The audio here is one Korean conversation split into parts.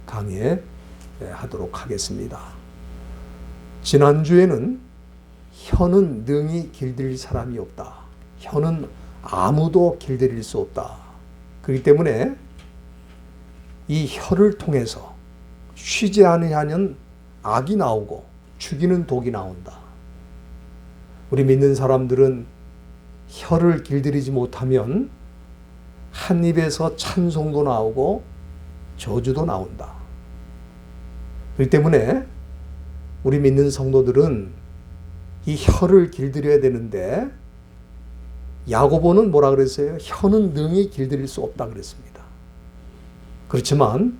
강의 하도록 하겠습니다. 지난주에는 혀는 능히 길들일 사람이 없다. 혀는 아무도 길들일 수 없다. 그렇기 때문에 이 혀를 통해서 쉬지 아니하는 악이 나오고 죽이는 독이 나온다. 우리 믿는 사람들은 혀를 길들이지 못하면 한 입에서 찬송도 나오고 저주도 나온다. 그렇기 때문에 우리 믿는 성도들은 이 혀를 길들여야 되는데 야고보는 뭐라 그랬어요? 혀는 능히 길들일 수 없다 그랬습니다. 그렇지만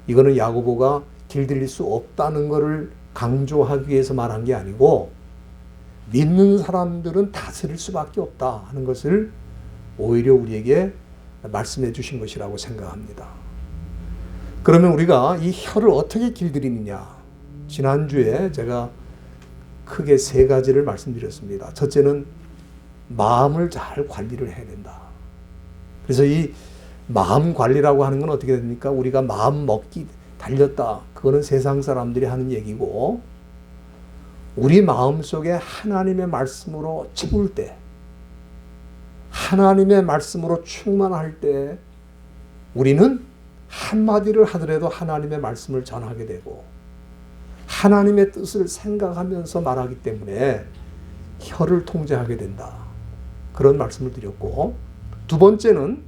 이거는 야고보가 길들일 수 없다는 것을 강조하기 위해서 말한 게 아니고 믿는 사람들은 다스릴 수밖에 없다 하는 것을 오히려 우리에게 말씀해 주신 것이라고 생각합니다. 그러면 우리가 이 혀를 어떻게 길들이느냐? 지난주에 제가 크게 세 가지를 말씀드렸습니다. 첫째는 마음을 잘 관리를 해야 된다. 그래서 이 마음 관리라고 하는 건 어떻게 됩니까? 우리가 마음 먹기 달렸다. 그거는 세상 사람들이 하는 얘기고 우리 마음 속에 하나님의 말씀으로 채울 때, 하나님의 말씀으로 충만할 때 우리는 한마디를 하더라도 하나님의 말씀을 전하게 되고 하나님의 뜻을 생각하면서 말하기 때문에 혀를 통제하게 된다. 그런 말씀을 드렸고, 두 번째는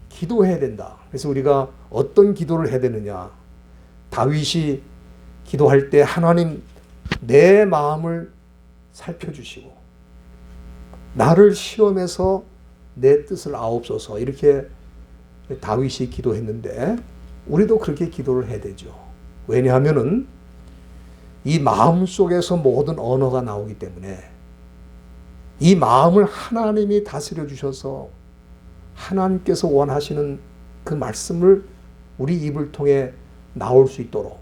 기도해야 된다. 그래서 우리가 어떤 기도를 해야 되느냐? 다윗이 기도할 때 하나님 내 마음을 살펴주시고 나를 시험해서 내 뜻을 아옵소서 이렇게 다윗이 기도했는데 우리도 그렇게 기도를 해야 되죠. 왜냐하면은 이 마음 속에서 모든 언어가 나오기 때문에 이 마음을 하나님이 다스려 주셔서 하나님께서 원하시는 그 말씀을 우리 입을 통해 나올 수 있도록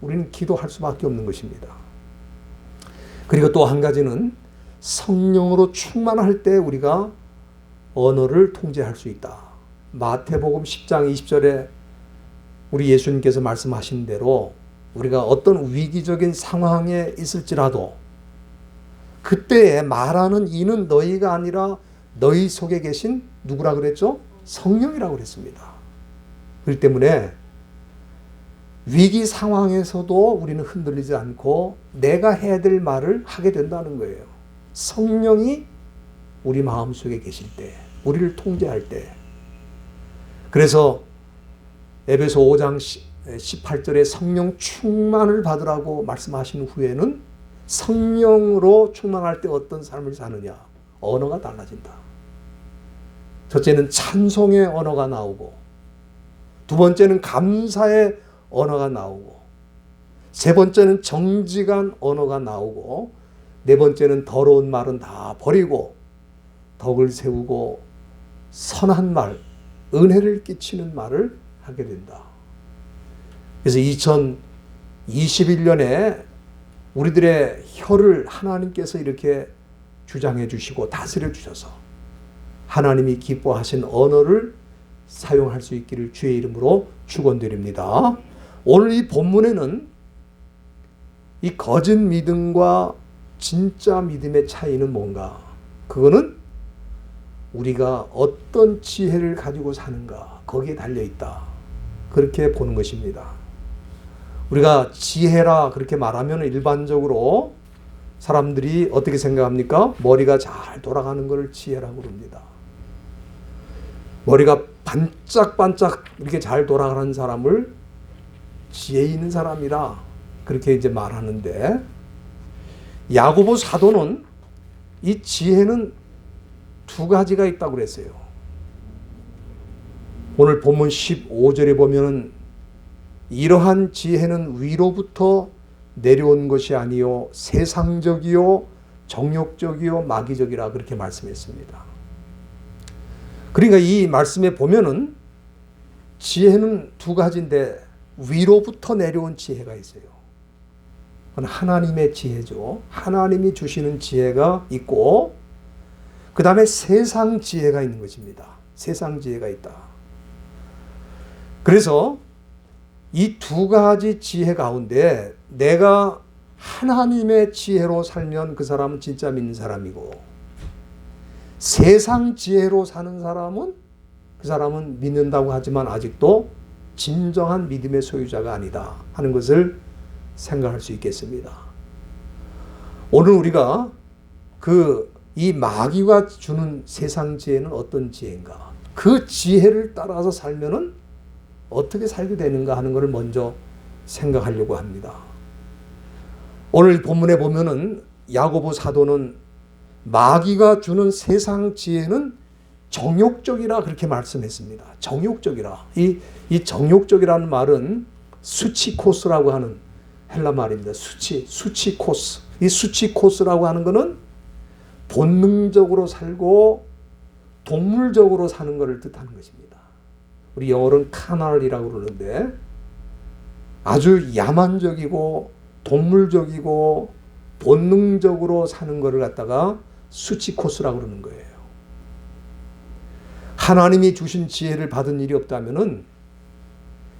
우리는 기도할 수밖에 없는 것입니다. 그리고 또 한 가지는 성령으로 충만할 때 우리가 언어를 통제할 수 있다. 마태복음 10장 20절에 우리 예수님께서 말씀하신 대로 우리가 어떤 위기적인 상황에 있을지라도 그때에 말하는 이는 너희가 아니라 너희 속에 계신 누구라 그랬죠? 성령이라고 그랬습니다. 그렇기 때문에 위기 상황에서도 우리는 흔들리지 않고 내가 해야 될 말을 하게 된다는 거예요. 성령이 우리 마음속에 계실 때, 우리를 통제할 때. 그래서 에베소 5장 18절에 성령 충만을 받으라고 말씀하신 후에는 성령으로 충만할 때 어떤 삶을 사느냐? 언어가 달라진다. 첫째는 찬송의 언어가 나오고, 두 번째는 감사의 언어가 나오고, 세 번째는 정직한 언어가 나오고, 네 번째는 더러운 말은 다 버리고 덕을 세우고 선한 말, 은혜를 끼치는 말을 하게 된다. 그래서 2021년에 우리들의 혀를 하나님께서 이렇게 주장해 주시고 다스려 주셔서 하나님이 기뻐하신 언어를 사용할 수 있기를 주의 이름으로 축원드립니다. 오늘 이 본문에는 이 거짓 믿음과 진짜 믿음의 차이는 뭔가? 그거는 우리가 어떤 지혜를 가지고 사는가 거기에 달려있다. 그렇게 보는 것입니다. 우리가 지혜라 그렇게 말하면 일반적으로 사람들이 어떻게 생각합니까? 머리가 잘 돌아가는 것을 지혜라고 그럽니다. 머리가 반짝반짝 이렇게 잘 돌아가는 사람을 지혜 있는 사람이라 그렇게 이제 말하는데 야고보 사도는 이 지혜는 두 가지가 있다고 그랬어요. 오늘 본문 15절에 보면 이러한 지혜는 위로부터 내려온 것이 아니요 세상적이요 정욕적이요 마귀적이라 그렇게 말씀했습니다. 그러니까 이 말씀에 보면은 지혜는 두 가지인데 위로부터 내려온 지혜가 있어요. 그건 하나님의 지혜죠. 하나님이 주시는 지혜가 있고 그 다음에 세상 지혜가 있는 것입니다. 세상 지혜가 있다. 그래서 이 두 가지 지혜 가운데 내가 하나님의 지혜로 살면 그 사람은 진짜 믿는 사람이고, 세상 지혜로 사는 사람은 그 사람은 믿는다고 하지만 아직도 진정한 믿음의 소유자가 아니다 하는 것을 생각할 수 있겠습니다. 오늘 우리가 이 마귀가 주는 세상 지혜는 어떤 지혜인가, 그 지혜를 따라서 살면은 어떻게 살게 되는가 하는 것을 먼저 생각하려고 합니다. 오늘 본문에 보면은 야고보 사도는 마귀가 주는 세상 지혜는 정욕적이라 그렇게 말씀했습니다. 정욕적이라. 이 정욕적이라는 말은 수치코스라고 하는 헬라 말입니다. 수치코스. 이 수치코스라고 하는 것은 본능적으로 살고 동물적으로 사는 것을 뜻하는 것입니다. 우리 영어로는 카날이라고 그러는데 아주 야만적이고 동물적이고 본능적으로 사는 것을 갖다가 수치코스라고 그러는 거예요. 하나님이 주신 지혜를 받은 일이 없다면은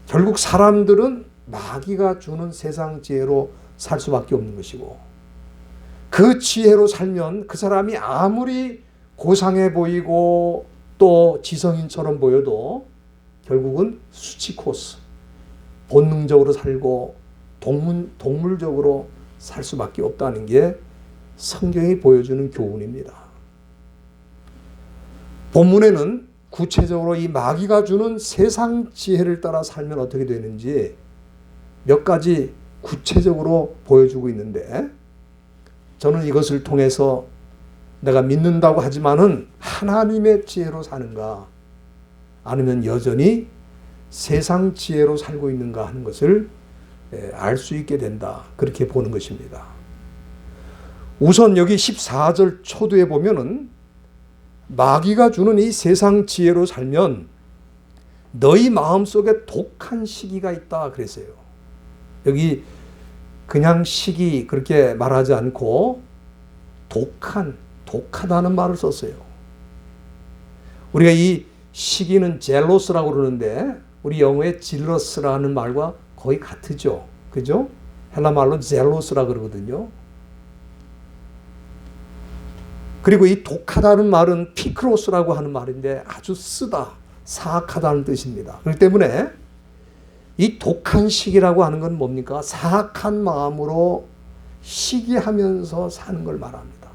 결국 사람들은 마귀가 주는 세상 지혜로 살 수밖에 없는 것이고, 그 지혜로 살면 그 사람이 아무리 고상해 보이고 또 지성인처럼 보여도 결국은 수치코스, 본능적으로 살고 동물적으로 살 수밖에 없다는 게 성경이 보여주는 교훈입니다. 본문에는 구체적으로 이 마귀가 주는 세상 지혜를 따라 살면 어떻게 되는지 몇 가지 구체적으로 보여주고 있는데, 저는 이것을 통해서 내가 믿는다고 하지만은 하나님의 지혜로 사는가, 아니면 여전히 세상 지혜로 살고 있는가 하는 것을 알 수 있게 된다, 그렇게 보는 것입니다. 우선 여기 14절 초두에 보면은 마귀가 주는 이 세상 지혜로 살면 너희 마음속에 독한 시기가 있다 그랬어요. 여기 그냥 시기 그렇게 말하지 않고 독하다는 말을 썼어요. 우리가 이 시기는 젤로스라고 그러는데 우리 영어의 질러스라는 말과 거의 같으죠. 그죠? 헬라 말로 젤로스라고 그러거든요. 그리고 이 독하다는 말은 피크로스라고 하는 말인데 아주 쓰다, 사악하다는 뜻입니다. 그렇기 때문에 이 독한 시기라고 하는 건 뭡니까? 사악한 마음으로 시기하면서 사는 걸 말합니다.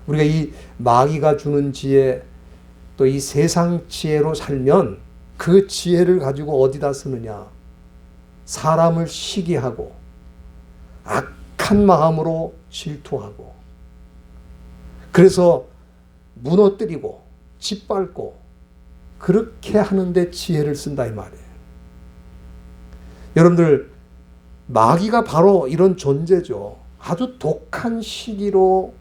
우리가 이 마귀가 주는 지혜, 또 이 세상 지혜로 살면 그 지혜를 가지고 어디다 쓰느냐? 사람을 시기하고 악한 마음으로 질투하고, 그래서 무너뜨리고 짓밟고 그렇게 하는데 지혜를 쓴다 이 말이에요. 여러분들, 마귀가 바로 이런 존재죠. 아주 독한 시기로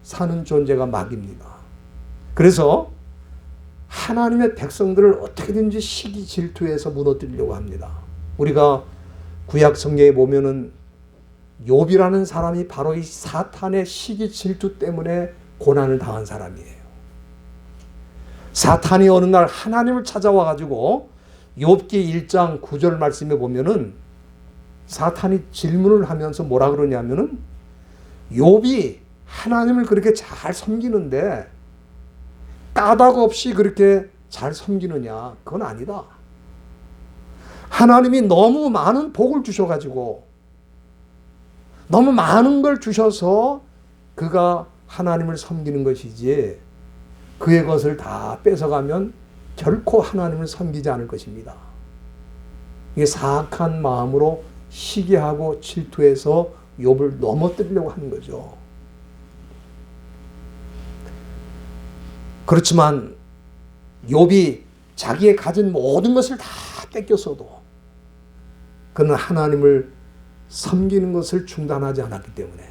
사는 존재가 마귀입니다. 그래서 하나님의 백성들을 어떻게든지 시기 질투해서 무너뜨리려고 합니다. 우리가 구약 성경에 보면은 욥이라는 사람이 바로 이 사탄의 시기 질투 때문에 고난을 당한 사람이에요. 사탄이 어느 날 하나님을 찾아와 가지고 욥기 1장 9절 말씀에 보면은 사탄이 질문을 하면서 뭐라 그러냐면은 욥이 하나님을 그렇게 잘 섬기는데 까닭 없이 그렇게 잘 섬기느냐? 그건 아니다. 하나님이 너무 많은 복을 주셔가지고 너무 많은 걸 주셔서 그가 하나님을 섬기는 것이지, 그의 것을 다 뺏어가면 결코 하나님을 섬기지 않을 것입니다. 이게 사악한 마음으로 시기하고 질투해서 욥을 넘어뜨리려고 하는 거죠. 그렇지만 욥이 자기의 가진 모든 것을 다 뺏겼어도 그는 하나님을 섬기는 것을 중단하지 않았기 때문에,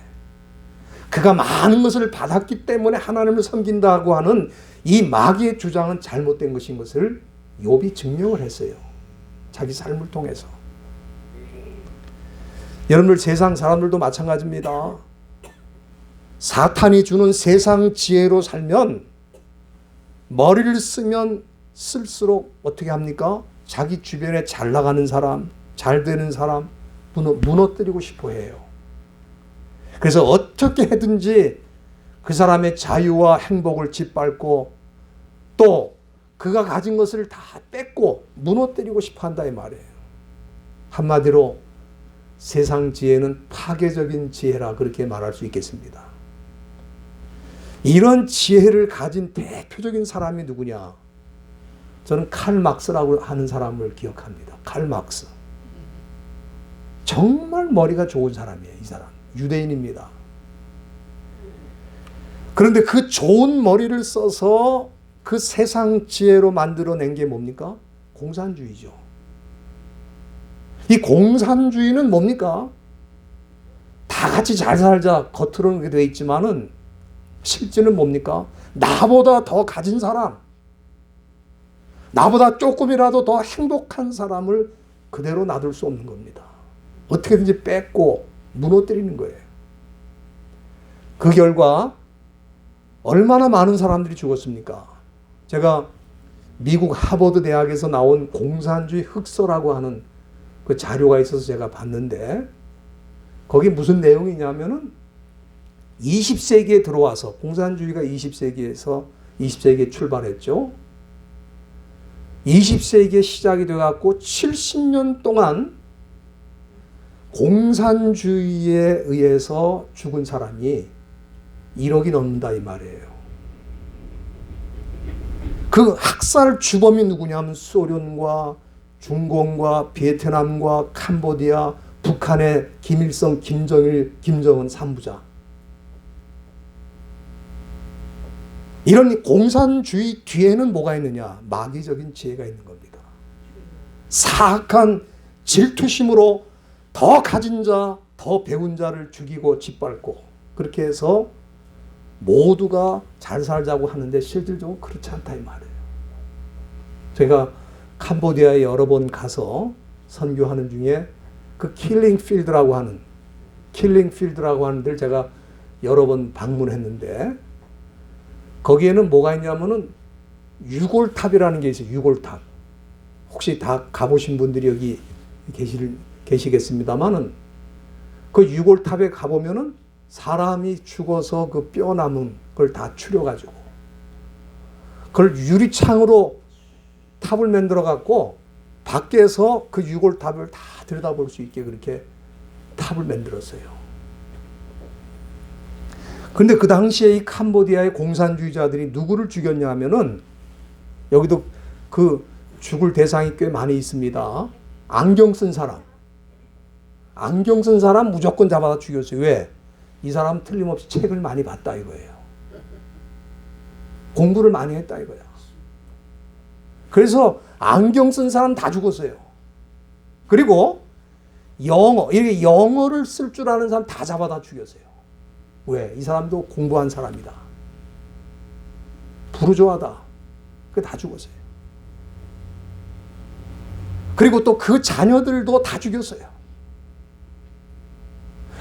그가 많은 것을 받았기 때문에 하나님을 섬긴다고 하는 이 마귀의 주장은 잘못된 것인 것을 욥이 증명을 했어요. 자기 삶을 통해서. 여러분들, 세상 사람들도 마찬가지입니다. 사탄이 주는 세상 지혜로 살면 머리를 쓰면 쓸수록 어떻게 합니까? 자기 주변에 잘 나가는 사람, 잘 되는 사람 무너뜨리고 싶어 해요. 그래서 어떻게 해든지 그 사람의 자유와 행복을 짓밟고 또 그가 가진 것을 다 뺏고 무너뜨리고 싶어 한다 이 말이에요. 한마디로 세상 지혜는 파괴적인 지혜라 그렇게 말할 수 있겠습니다. 이런 지혜를 가진 대표적인 사람이 누구냐? 저는 칼 막스라고 하는 사람을 기억합니다. 칼 막스. 정말 머리가 좋은 사람이에요. 이 사람. 유대인입니다. 그런데 그 좋은 머리를 써서 그 세상 지혜로 만들어낸 게 뭡니까? 공산주의죠. 이 공산주의는 뭡니까? 다 같이 잘 살자 겉으로는 그렇게 되어 있지만은 실제는 뭡니까? 나보다 더 가진 사람, 나보다 조금이라도 더 행복한 사람을 그대로 놔둘 수 없는 겁니다. 어떻게든지 뺏고 무너뜨리는 거예요. 그 결과 얼마나 많은 사람들이 죽었습니까? 제가 미국 하버드 대학에서 나온 공산주의 흑서라고 하는 그 자료가 있어서 제가 봤는데 거기 무슨 내용이냐면은 20세기에 들어와서 공산주의가 20세기에 출발했죠. 20세기에 시작이 돼갖고 70년 동안 공산주의에 의해서 죽은 사람이 1억이 넘는다 이 말이에요. 그 학살 주범이 누구냐면 소련과 중공과 베트남과 캄보디아, 북한의 김일성, 김정일, 김정은 3부자. 이런 공산주의 뒤에는 뭐가 있느냐? 마귀적인 지혜가 있는 겁니다. 사악한 질투심으로 더 가진 자, 더 배운 자를 죽이고 짓밟고 그렇게 해서 모두가 잘 살자고 하는데 실질적으로 그렇지 않다 이 말이에요. 제가 캄보디아에 여러 번 가서 선교하는 중에 그 킬링 필드라고 하는 데를 제가 여러 번 방문했는데 거기에는 뭐가 있냐면은 유골탑이라는 게 있어요. 유골탑. 혹시 다 가보신 분들이 여기 계시겠습니다만은 그 유골탑에 가보면은 사람이 죽어서 그 뼈 남은 걸 다 추려가지고 그걸 유리창으로 탑을 만들어 갖고 밖에서 그 유골탑을 다 들여다볼 수 있게 그렇게 탑을 만들었어요. 그런데 그 당시에 이 캄보디아의 공산주의자들이 누구를 죽였냐 하면은 여기도 그 죽을 대상이 꽤 많이 있습니다. 안경 쓴 사람 무조건 잡아다 죽였어요. 왜? 이 사람 틀림없이 책을 많이 봤다 이거예요. 공부를 많이 했다 이거야. 그래서 안경 쓴 사람 다 죽었어요. 그리고 이렇게 영어를 쓸 줄 아는 사람 다 잡아다 죽였어요. 왜? 이 사람도 공부한 사람이다. 부르조아다. 그게 다 죽었어요. 그리고 또 그 자녀들도 다 죽였어요.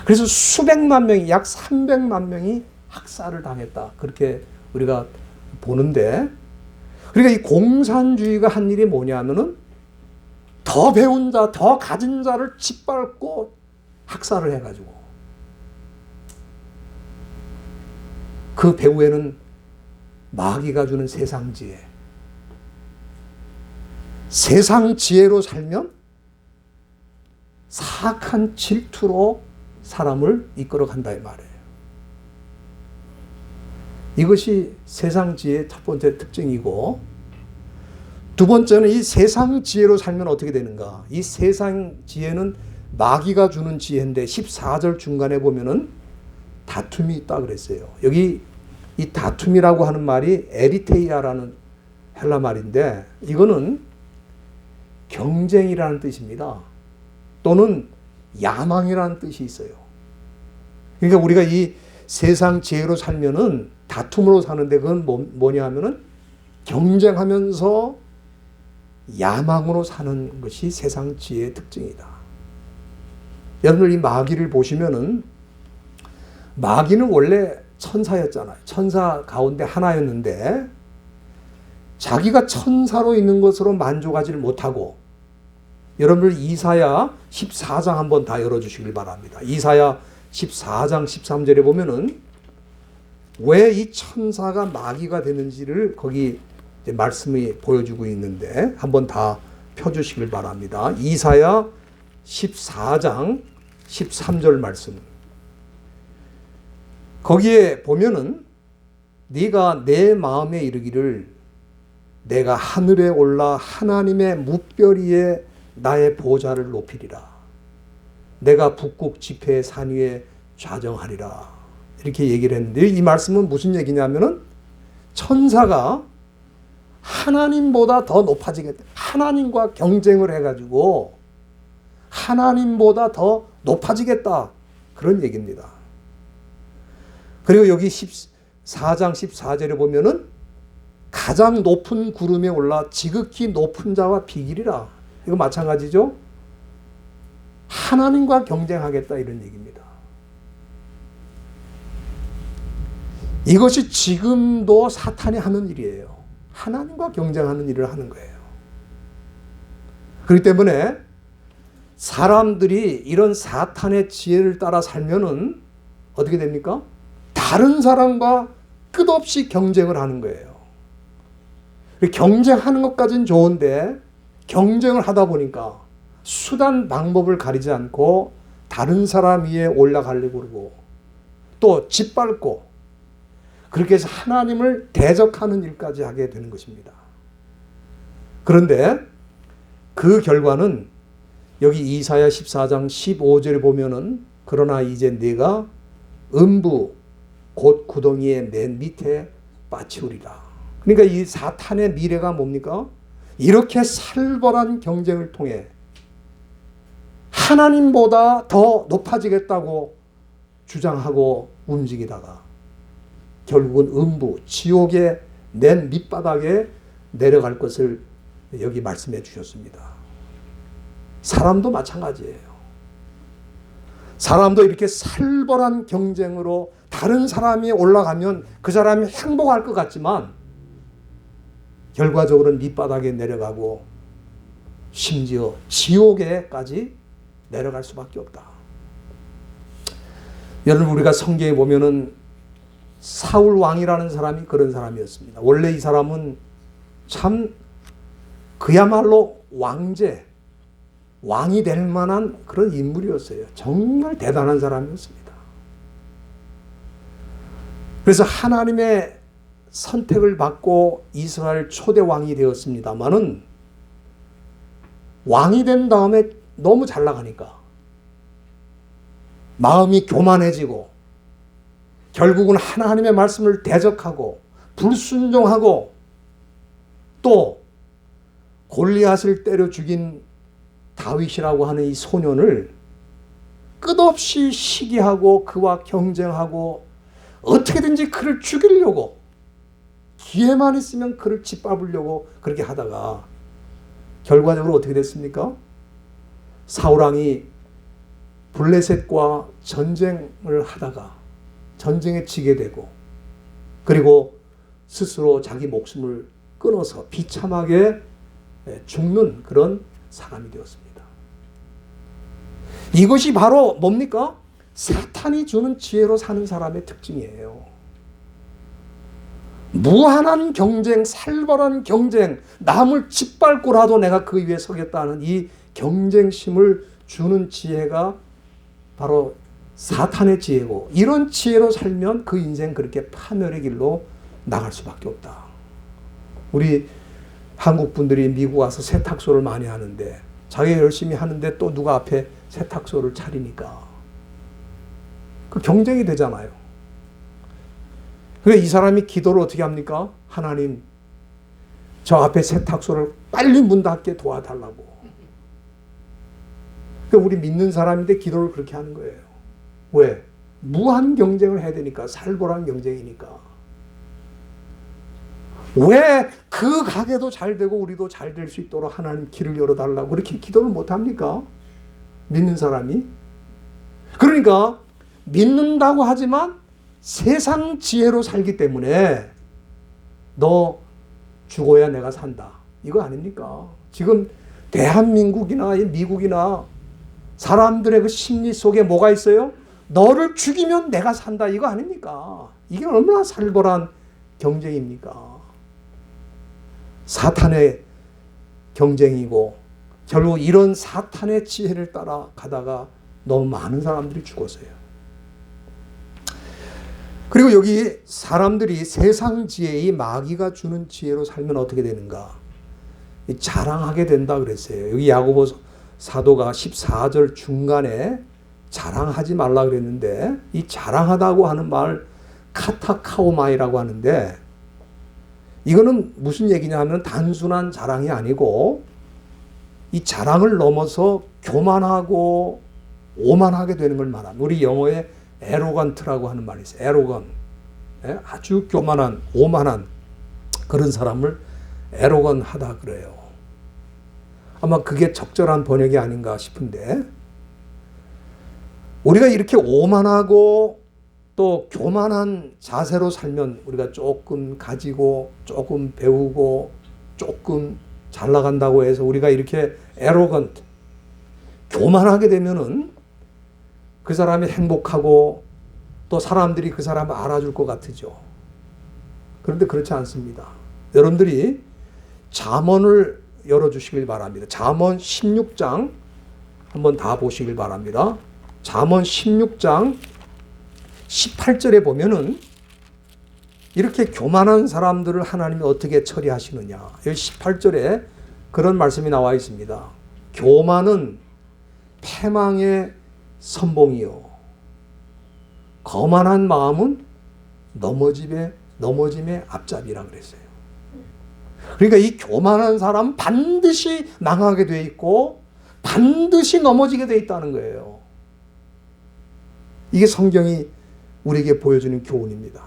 그래서 수백만 명이, 약 300만 명이 학살을 당했다. 그렇게 우리가 보는데, 그러니까 이 공산주의가 한 일이 뭐냐면은 더 배운 자, 더 가진 자를 짓밟고 학살을 해가지고 그 배후에는 마귀가 주는 세상 지혜. 세상 지혜로 살면 사악한 질투로 사람을 이끌어 간다 이 말이에요. 이것이 세상 지혜의 첫 번째 특징이고, 두 번째는 이 세상 지혜로 살면 어떻게 되는가? 이 세상 지혜는 마귀가 주는 지혜인데 14절 중간에 보면은 다툼이 있다 그랬어요. 여기 이 다툼이라고 하는 말이 에리테이아라는 헬라 말인데 이거는 경쟁이라는 뜻입니다. 또는 야망이라는 뜻이 있어요. 그러니까 우리가 이 세상 지혜로 살면은 다툼으로 사는데 그건 뭐냐 하면은 경쟁하면서 야망으로 사는 것이 세상 지혜의 특징이다. 여러분들 이 마귀를 보시면은 마귀는 원래 천사였잖아요. 천사 가운데 하나였는데 자기가 천사로 있는 것으로 만족하지를 못하고, 여러분들 이사야 14장 한번 다 열어주시길 바랍니다. 이사야 14장 13절에 보면은 왜 이 천사가 마귀가 되는지를 거기 말씀이 보여주고 있는데 한번 다 펴주시길 바랍니다. 이사야 14장 13절 말씀. 거기에 보면은 네가 내 마음에 이르기를 내가 하늘에 올라 하나님의 뭇별 위에 나의 보좌를 높이리라. 내가 북극 지폐의 산 위에 좌정하리라. 이렇게 얘기를 했는데, 이 말씀은 무슨 얘기냐면은 천사가 하나님보다 더 높아지겠다. 하나님과 경쟁을 해가지고 하나님보다 더 높아지겠다. 그런 얘기입니다. 그리고 여기 14장 14절에 보면은 가장 높은 구름에 올라 지극히 높은 자와 비기리라. 이거 마찬가지죠. 하나님과 경쟁하겠다 이런 얘기입니다. 이것이 지금도 사탄이 하는 일이에요. 하나님과 경쟁하는 일을 하는 거예요. 그렇기 때문에 사람들이 이런 사탄의 지혜를 따라 살면은 어떻게 됩니까? 다른 사람과 끝없이 경쟁을 하는 거예요. 경쟁하는 것까지는 좋은데 경쟁을 하다 보니까 수단 방법을 가리지 않고 다른 사람 위에 올라가려고 그러고 또 짓밟고 그렇게 해서 하나님을 대적하는 일까지 하게 되는 것입니다. 그런데 그 결과는 여기 이사야 14장 15절에 보면은 그러나 이제 네가 음부 곧 구덩이의 맨 밑에 빠치우리라. 그러니까 이 사탄의 미래가 뭡니까? 이렇게 살벌한 경쟁을 통해 하나님보다 더 높아지겠다고 주장하고 움직이다가 결국은 음부, 지옥의 맨 밑바닥에 내려갈 것을 여기 말씀해 주셨습니다. 사람도 마찬가지예요. 사람도 이렇게 살벌한 경쟁으로 다른 사람이 올라가면 그 사람이 행복할 것 같지만 결과적으로는 밑바닥에 내려가고 심지어 지옥에까지 내려갈 수밖에 없다. 여러분, 우리가 성경에 보면은 사울 왕이라는 사람이 그런 사람이었습니다. 원래 이 사람은 참 그야말로 왕제, 왕이 될 만한 그런 인물이었어요. 정말 대단한 사람이었습니다. 그래서 하나님의 선택을 받고 이스라엘 초대 왕이 되었습니다마는 왕이 된 다음에 너무 잘 나가니까 마음이 교만해지고 결국은 하나님의 말씀을 대적하고 불순종하고 또 골리앗을 때려 죽인 다윗이라고 하는 이 소년을 끝없이 시기하고 그와 경쟁하고 어떻게든지 그를 죽이려고 기회만 있으면 그를 짓밟으려고 그렇게 하다가 결과적으로 어떻게 됐습니까? 사울왕이 블레셋과 전쟁을 하다가 전쟁에 지게 되고 그리고 스스로 자기 목숨을 끊어서 비참하게 죽는 그런 사람이 되었습니다. 이것이 바로 뭡니까? 사탄이 주는 지혜로 사는 사람의 특징이에요. 무한한 경쟁, 살벌한 경쟁, 남을 짓밟고라도 내가 그 위에 서겠다는 이 경쟁심을 주는 지혜가 바로 사탄의 지혜고, 이런 지혜로 살면 그 인생 그렇게 파멸의 길로 나갈 수밖에 없다. 우리 한국 분들이 미국 와서 세탁소를 많이 하는데 자기가 열심히 하는데 또 누가 앞에 세탁소를 차리니까 그 경쟁이 되잖아요. 그래서 이 사람이 기도를 어떻게 합니까? 하나님, 저 앞에 세탁소를 빨리 문 닫게 도와달라고. 그러니까 우리 믿는 사람인데 기도를 그렇게 하는 거예요. 왜? 무한 경쟁을 해야 되니까, 살벌한 경쟁이니까. 왜 그 가게도 잘 되고 우리도 잘 될 수 있도록 하나님 길을 열어달라고 그렇게 기도를 못합니까? 믿는 사람이. 그러니까 믿는다고 하지만 세상 지혜로 살기 때문에 너 죽어야 내가 산다. 이거 아닙니까? 지금 대한민국이나 미국이나 사람들의 그 심리 속에 뭐가 있어요? 너를 죽이면 내가 산다. 이거 아닙니까? 이게 얼마나 살벌한 경쟁입니까? 사탄의 경쟁이고 결국 이런 사탄의 지혜를 따라 가다가 너무 많은 사람들이 죽었어요. 그리고 여기 사람들이 세상 지혜, 이 마귀가 주는 지혜로 살면 어떻게 되는가? 자랑하게 된다 그랬어요. 여기 야고보 사도가 14절 중간에 자랑하지 말라 그랬는데, 이 자랑하다고 하는 말 카타카오마이라고 하는데, 이거는 무슨 얘기냐 하면 단순한 자랑이 아니고 이 자랑을 넘어서 교만하고 오만하게 되는 걸 말합니다. 우리 영어에 에로건트라고 하는 말이 있어요. 에로건. 아주 교만한, 오만한 그런 사람을 에로건하다 그래요. 아마 그게 적절한 번역이 아닌가 싶은데, 우리가 이렇게 오만하고 또 교만한 자세로 살면 우리가 조금 가지고 조금 배우고 조금 잘 나간다고 해서 우리가 이렇게 에로건트, 교만하게 되면은 그 사람이 행복하고 또 사람들이 그 사람을 알아줄 것 같으죠. 그런데 그렇지 않습니다. 여러분들이 잠언을 열어주시길 바랍니다. 잠언 16장 한번 다 보시길 바랍니다. 잠언 16장 18절에 보면은 이렇게 교만한 사람들을 하나님이 어떻게 처리하시느냐. 여기 18절에 그런 말씀이 나와 있습니다. 교만은 패망의 선봉이요, 거만한 마음은 넘어짐의 앞잡이라 그랬어요. 그러니까 이 교만한 사람은 반드시 망하게 돼 있고 반드시 넘어지게 돼 있다는 거예요. 이게 성경이 우리에게 보여주는 교훈입니다.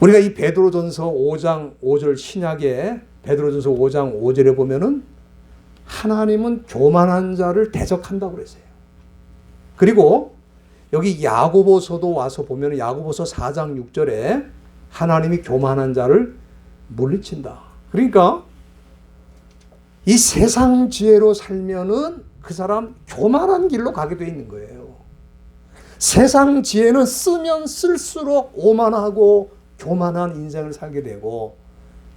우리가 이 베드로전서 5장 5절 신약에 베드로전서 5장 5절에 보면은 하나님은 교만한 자를 대적한다고 그랬어요. 그리고 여기 야고보서도 와서 보면 야고보서 4장 6절에 하나님이 교만한 자를 물리친다. 그러니까 이 세상 지혜로 살면은 그 사람 교만한 길로 가게 돼 있는 거예요. 세상 지혜는 쓰면 쓸수록 오만하고 교만한 인생을 살게 되고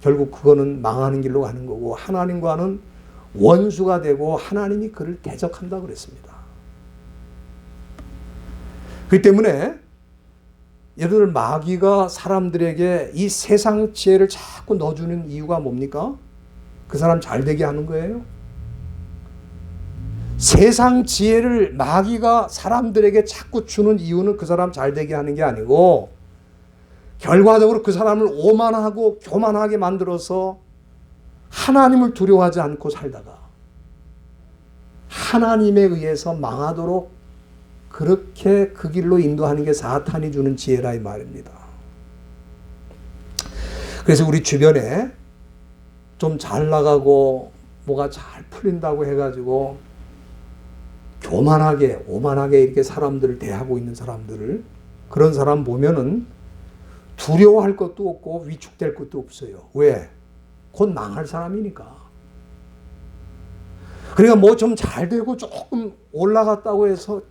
결국 그거는 망하는 길로 가는 거고 하나님과는 원수가 되고 하나님이 그를 대적한다고 그랬습니다. 그렇기 때문에 여러분들 마귀가 사람들에게 이 세상 지혜를 자꾸 넣어주는 이유가 뭡니까? 그 사람 잘 되게 하는 거예요. 세상 지혜를 마귀가 사람들에게 자꾸 주는 이유는 그 사람 잘 되게 하는 게 아니고 결과적으로 그 사람을 오만하고 교만하게 만들어서 하나님을 두려워하지 않고 살다가 하나님에 의해서 망하도록 그렇게 그 길로 인도하는 게 사탄이 주는 지혜라 이 말입니다. 그래서 우리 주변에 좀 잘 나가고 뭐가 잘 풀린다고 해가지고 교만하게 오만하게 이렇게 사람들을 대하고 있는 사람들을, 그런 사람 보면은 두려워할 것도 없고 위축될 것도 없어요. 왜? 곧 망할 사람이니까. 그러니까 뭐 좀 잘 되고 조금 올라갔다고 해서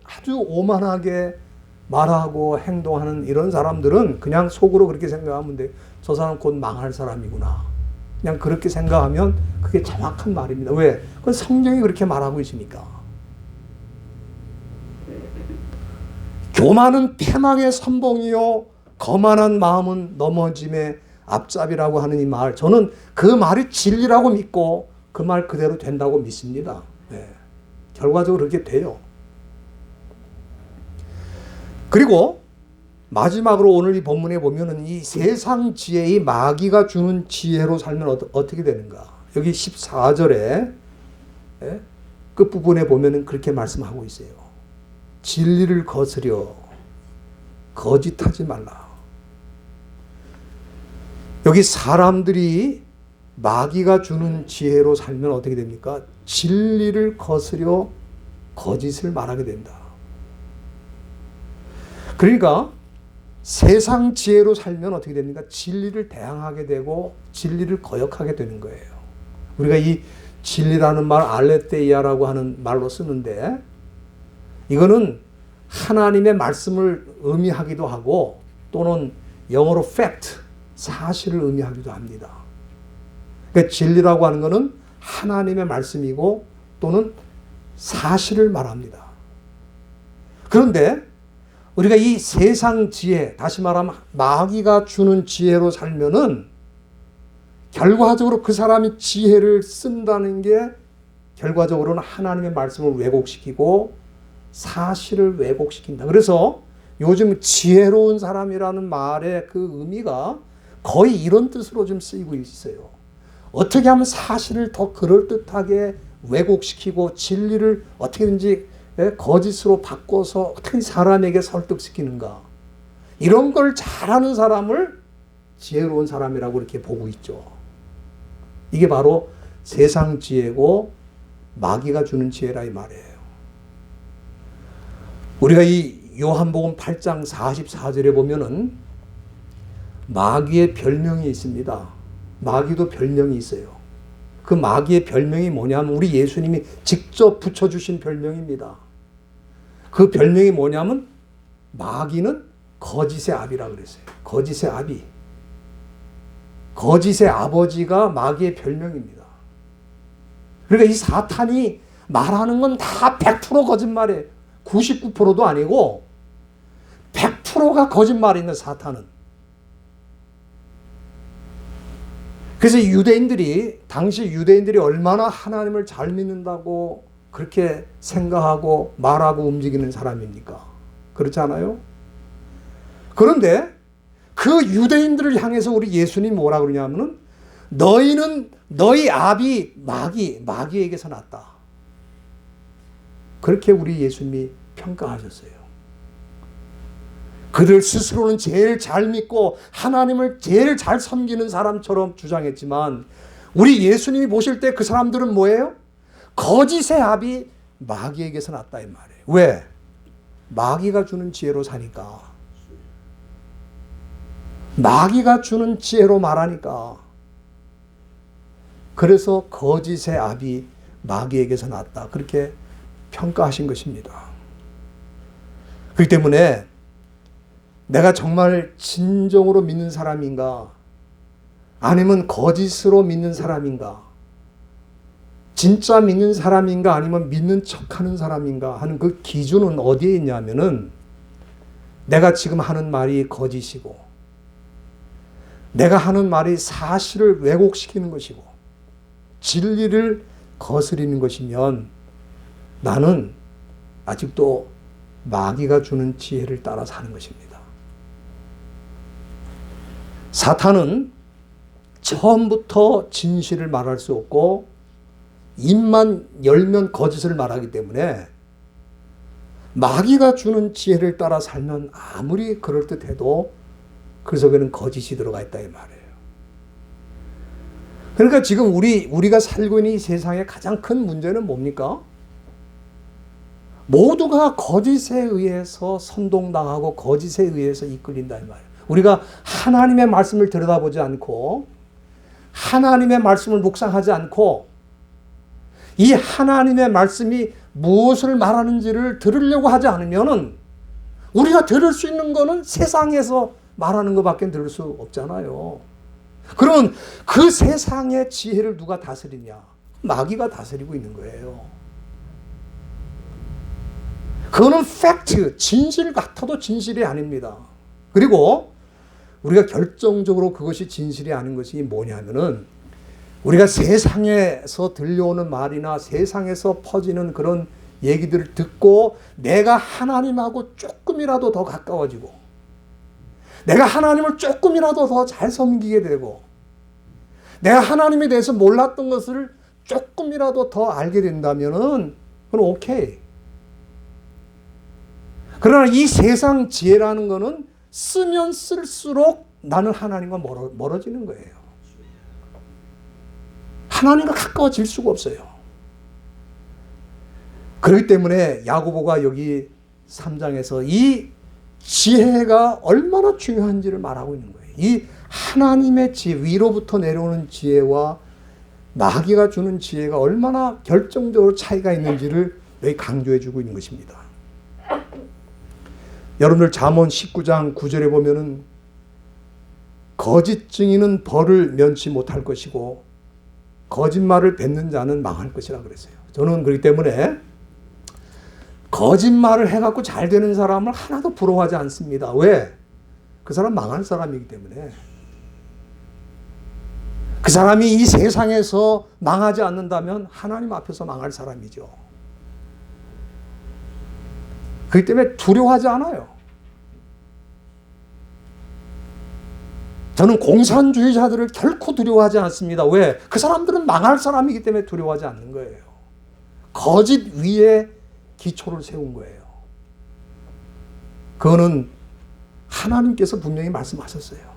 아주 오만하게 말하고 행동하는 이런 사람들은 그냥 속으로 그렇게 생각하면 돼. 저 사람 곧 망할 사람이구나. 그냥 그렇게 생각하면 그게 정확한 말입니다. 왜? 그건 성경이 그렇게 말하고 있으니까. 교만은 패망의 선봉이요 거만한 마음은 넘어짐의 앞잡이라고 하는 이 말, 저는 그 말이 진리라고 믿고 그 말 그대로 된다고 믿습니다. 네. 결과적으로 그렇게 돼요. 그리고 마지막으로 오늘 이 본문에 보면은 이 세상 지혜의 마귀가 주는 지혜로 살면 어떻게 되는가? 여기 14절에 끝부분에 보면은 그렇게 말씀하고 있어요. 진리를 거스려 거짓하지 말라. 여기 사람들이 마귀가 주는 지혜로 살면 어떻게 됩니까? 진리를 거스려 거짓을 말하게 된다. 그러니까 세상 지혜로 살면 어떻게 됩니까? 진리를 대항하게 되고 진리를 거역하게 되는 거예요. 우리가 이 진리라는 말 알레테이아라고 하는 말로 쓰는데 이거는 하나님의 말씀을 의미하기도 하고 또는 영어로 fact, 사실을 의미하기도 합니다. 그러니까 진리라고 하는 것은 하나님의 말씀이고 또는 사실을 말합니다. 그런데 우리가 이 세상 지혜, 다시 말하면 마귀가 주는 지혜로 살면은 결과적으로 그 사람이 지혜를 쓴다는 게 결과적으로는 하나님의 말씀을 왜곡시키고 사실을 왜곡시킨다. 그래서 요즘 지혜로운 사람이라는 말의 그 의미가 거의 이런 뜻으로 좀 쓰이고 있어요. 어떻게 하면 사실을 더 그럴듯하게 왜곡시키고 진리를 어떻게든지 거짓으로 바꿔서 어떻게 사람에게 설득시키는가. 이런 걸 잘하는 사람을 지혜로운 사람이라고 이렇게 보고 있죠. 이게 바로 세상 지혜고 마귀가 주는 지혜라 이 말이에요. 우리가 이 요한복음 8장 44절에 보면은 마귀의 별명이 있습니다. 마귀도 별명이 있어요. 그 마귀의 별명이 뭐냐면 우리 예수님이 직접 붙여주신 별명입니다. 그 별명이 뭐냐면 마귀는 거짓의 아비라고 그랬어요. 거짓의 아비. 거짓의 아버지가 마귀의 별명입니다. 그러니까 이 사탄이 말하는 건 다 100% 거짓말이에요. 99%도 아니고 100%가 거짓말이 사탄은. 그래서 당시 유대인들이 얼마나 하나님을 잘 믿는다고 그렇게 생각하고 말하고 움직이는 사람입니까? 그렇지 않아요? 그런데 그 유대인들을 향해서 우리 예수님이 뭐라 그러냐면은 너희는 너희 아비 마귀에게서 났다. 그렇게 우리 예수님이 평가하셨어요. 그들 스스로는 제일 잘 믿고 하나님을 제일 잘 섬기는 사람처럼 주장했지만 우리 예수님이 보실 때 그 사람들은 뭐예요? 거짓의 아비 마귀에게서 났다 이 말이에요. 왜? 마귀가 주는 지혜로 사니까. 마귀가 주는 지혜로 말하니까. 그래서 거짓의 아비 마귀에게서 났다. 그렇게 평가하신 것입니다. 그렇기 때문에 내가 정말 진정으로 믿는 사람인가? 아니면 거짓으로 믿는 사람인가? 진짜 믿는 사람인가? 아니면 믿는 척하는 사람인가? 하는 그 기준은 어디에 있냐면은 내가 지금 하는 말이 거짓이고 내가 하는 말이 사실을 왜곡시키는 것이고 진리를 거스리는 것이면 나는 아직도 마귀가 주는 지혜를 따라 사는 것입니다. 사탄은 처음부터 진실을 말할 수 없고 입만 열면 거짓을 말하기 때문에 마귀가 주는 지혜를 따라 살면 아무리 그럴듯해도 그 속에는 거짓이 들어가 있다 이 말이에요. 그러니까 지금 우리가 살고 있는 이 세상의 가장 큰 문제는 뭡니까? 모두가 거짓에 의해서 선동당하고 거짓에 의해서 이끌린다 이 말이에요. 우리가 하나님의 말씀을 들여다보지 않고 하나님의 말씀을 묵상하지 않고 이 하나님의 말씀이 무엇을 말하는지를 들으려고 하지 않으면은 우리가 들을 수 있는 거는 세상에서 말하는 것밖에 들을 수 없잖아요. 그러면 그 세상의 지혜를 누가 다스리냐? 마귀가 다스리고 있는 거예요. 그거는 팩트, 진실 같아도 진실이 아닙니다. 그리고 우리가 결정적으로 그것이 진실이 아닌 것이 뭐냐면은 우리가 세상에서 들려오는 말이나 세상에서 퍼지는 그런 얘기들을 듣고 내가 하나님하고 조금이라도 더 가까워지고 내가 하나님을 조금이라도 더 잘 섬기게 되고 내가 하나님에 대해서 몰랐던 것을 조금이라도 더 알게 된다면은 그건 오케이. 그러나 이 세상 지혜라는 것은 쓰면 쓸수록 나는 하나님과 멀어지는 거예요. 하나님과 가까워질 수가 없어요. 그렇기 때문에 야고보가 여기 3장에서 이 지혜가 얼마나 중요한지를 말하고 있는 거예요. 이 하나님의 지혜, 위로부터 내려오는 지혜와 마귀가 주는 지혜가 얼마나 결정적으로 차이가 있는지를 여기 강조해 주고 있는 것입니다. 여러분들 잠언 19장 9절에 보면은 거짓 증인은 벌을 면치 못할 것이고 거짓말을 뱉는 자는 망할 것이라 그랬어요. 저는 그렇기 때문에 거짓말을 해갖고 잘 되는 사람을 하나도 부러워하지 않습니다. 왜? 그 사람 망할 사람이기 때문에. 그 사람이 이 세상에서 망하지 않는다면 하나님 앞에서 망할 사람이죠. 그렇기 때문에 두려워하지 않아요. 저는 공산주의자들을 결코 두려워하지 않습니다. 왜? 그 사람들은 망할 사람이기 때문에 두려워하지 않는 거예요. 거짓 위에 기초를 세운 거예요. 그거는 하나님께서 분명히 말씀하셨어요.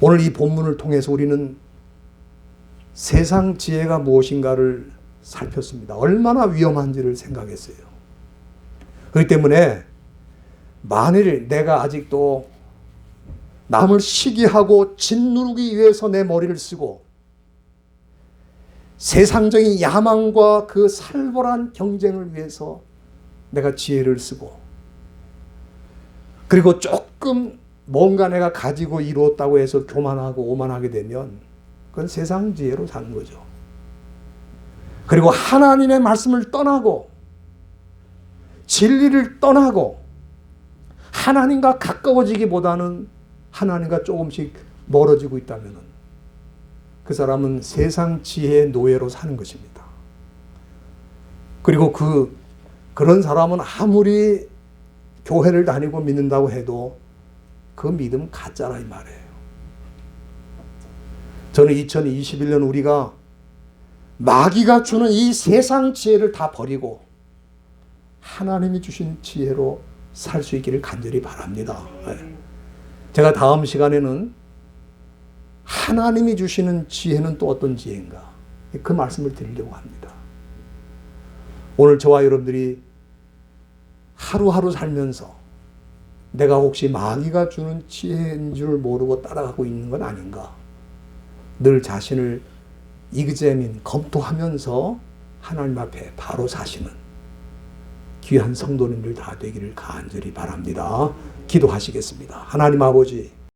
오늘 이 본문을 통해서 우리는 세상 지혜가 무엇인가를 살폈습니다. 얼마나 위험한지를 생각했어요. 그렇기 때문에 만일 내가 아직도 남을 시기하고 짓누르기 위해서 내 머리를 쓰고 세상적인 야망과 그 살벌한 경쟁을 위해서 내가 지혜를 쓰고 그리고 조금 뭔가 내가 가지고 이루었다고 해서 교만하고 오만하게 되면 그건 세상 지혜로 사는 거죠. 그리고 하나님의 말씀을 떠나고 진리를 떠나고 하나님과 가까워지기보다는 하나님과 조금씩 멀어지고 있다면 그 사람은 세상 지혜의 노예로 사는 것입니다. 그리고 그런 사람은 아무리 교회를 다니고 믿는다고 해도 그 믿음 가짜라 이 말이에요. 저는 2021년 우리가 마귀가 주는 이 세상 지혜를 다 버리고 하나님이 주신 지혜로 살 수 있기를 간절히 바랍니다. 제가 다음 시간에는 하나님이 주시는 지혜는 또 어떤 지혜인가 그 말씀을 드리려고 합니다. 오늘 저와 여러분들이 하루하루 살면서 내가 혹시 마귀가 주는 지혜인 줄 모르고 따라가고 있는 건 아닌가, 늘 자신을 이그제민 검토하면서 하나님 앞에 바로 사시는 귀한 성도님들 다 되기를 간절히 바랍니다. 기도하시겠습니다. 하나님 아버지,